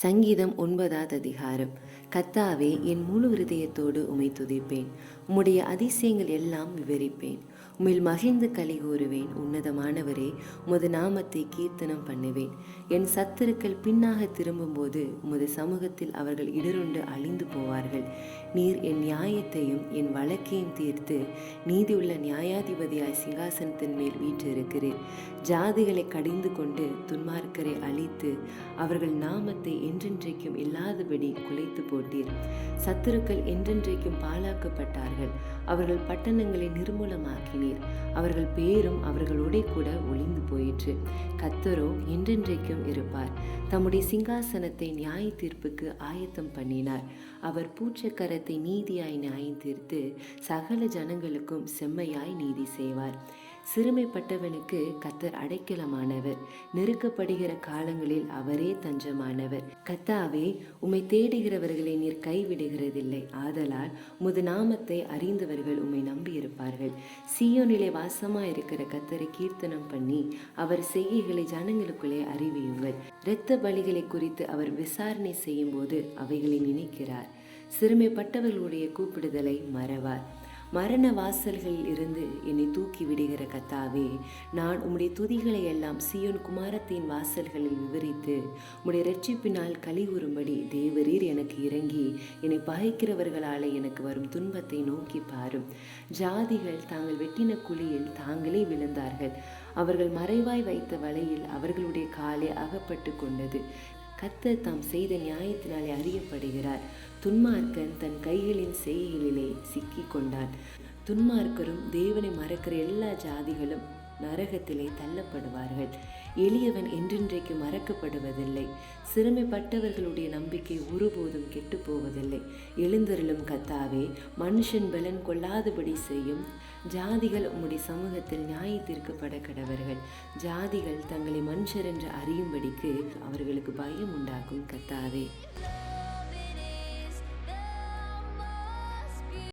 சங்கீதம் 9வது அதிகாரம். கர்த்தாவே, என் முழு இருதயத்தோடு உம்மை துதிப்பேன். உம்முடைய அதிசயங்கள் எல்லாம் விவரிப்பேன். உம்மில் மகிழ்ந்து களி கூறுவேன். உன்னதமானவரே, உமது நாமத்தை கீர்த்தனம் பண்ணுவேன். என் சத்துருக்கள் பின்னாக திரும்பும்போது உமது சமூகத்தில் அவர்கள் இடருண்டு அழிந்து போவார்கள். நீர் என் நியாயத்தையும் என் வழக்கையும் தீர்த்து நீதியுள்ள நியாயாதிபதியாய் சிங்காசனத்தின் மேல் வீற்றிருக்கிறீர். ஜாதிகளை கடிந்து கொண்டு துன்மார்க்கரை அழித்து அவர்கள் நாமத்தை என்றென்றைக்கும் இல்லாதபடி குலைத்து போட்டீர். சத்துருக்கள் என்றென்றைக்கும் பாழாக்கப்பட்டார்கள். அவர்கள் பட்டணங்களை நிர்மூலமாக்கினீர். அவர்கள் பேரும் அவர்களோட கூட ஒளிந்து போயிற்று. கர்த்தரோ என்றென்றைக்கும் இருப்பார். தம்முடைய சிங்காசனத்தை நியாய தீர்ப்புக்கு ஆயத்தம் பண்ணினார். அவர் பூச்சக்கரத்தை நீதியாய் நியாயம் தீர்த்து சகல ஜனங்களுக்கும் செம்மையாய் நீதி செய்வார். சிறுமைப்பட்டவனுக்கு கர்த்தர் அடைக்கலமானவர். நெருக்கப்படுகிற காலங்களில் அவரே தஞ்சமானவர். கர்த்தாவே, உம்மை தேடுகிறவர்களை நீர் கைவிடுகிறதில்லை. ஆதலால் உமது நாமத்தை அறிந்தவர்கள் உம்மை நம்பியிருப்பார்கள். சீயோனிலே வாசமாயிருக்கிற கர்த்தரை கீர்த்தனம் பண்ணி அவர் செய்கைகளை ஜனங்களுக்குள்ளே அறிவியுங்கள். இரத்த பலிகளை குறித்து அவர் விசாரணை செய்யும் போது அவைகளை நினைக்கிறார். சிறுமைப்பட்டவர்களுடைய கூப்பிடுதலை மறவார். மரண வாசல்களில் இருந்து என்னை தூக்கி விடுகிற கர்த்தாவே, நான் உம்முடைய துதிகளை எல்லாம் சீயோன் குமாரத்தின் வாசல்களில் விவரித்து உம்முடைய இரட்சிப்பினால் களி கூறும்படி தேவரீர் எனக்கு இறங்கி என்னை பகைக்கிறவர்களாலே எனக்கு வரும் துன்பத்தை நோக்கி பாரும். ஜாதிகள் தாங்கள் வெட்டின குழியில் தாங்களே விழுந்தார்கள். அவர்கள் மறைவாய் வைத்த வலையில் அவர்களுடைய காலே அகப்பட்டு கொண்டது. கர்த்தர் தாம் செய்த நியாயத்தினாலே அறியப்படுகிறார். துன்மார்க்கன் தன் கைகளின் செய்கைகளிலே சிக்கி கொண்டான். துன்மார்க்கரும் தேவனை மறக்கிற எல்லா ஜாதிகளும் நரகத்திலே தள்ளப்படுவார்கள். எளியவன் என்றென்றைக்கு மறக்கப்படுவதில்லை. சிறுமைப்பட்டவர்களுடைய நம்பிக்கை ஒருபோதும் கெட்டு போவதில்லை. எழுந்தருளும் கர்த்தாவே, மனுஷன் பலன் கொள்ளாதபடி செய்யும். ஜாதிகள் உம்முடைய சமூகத்தில் நியாய தீர்க்கப்பட கடவர்கள். ஜாதிகள் தங்களை மனுஷர் என்று அறியும்படிக்கு அவர்களுக்கு பயம் உண்டாக்கும் கர்த்தாவே.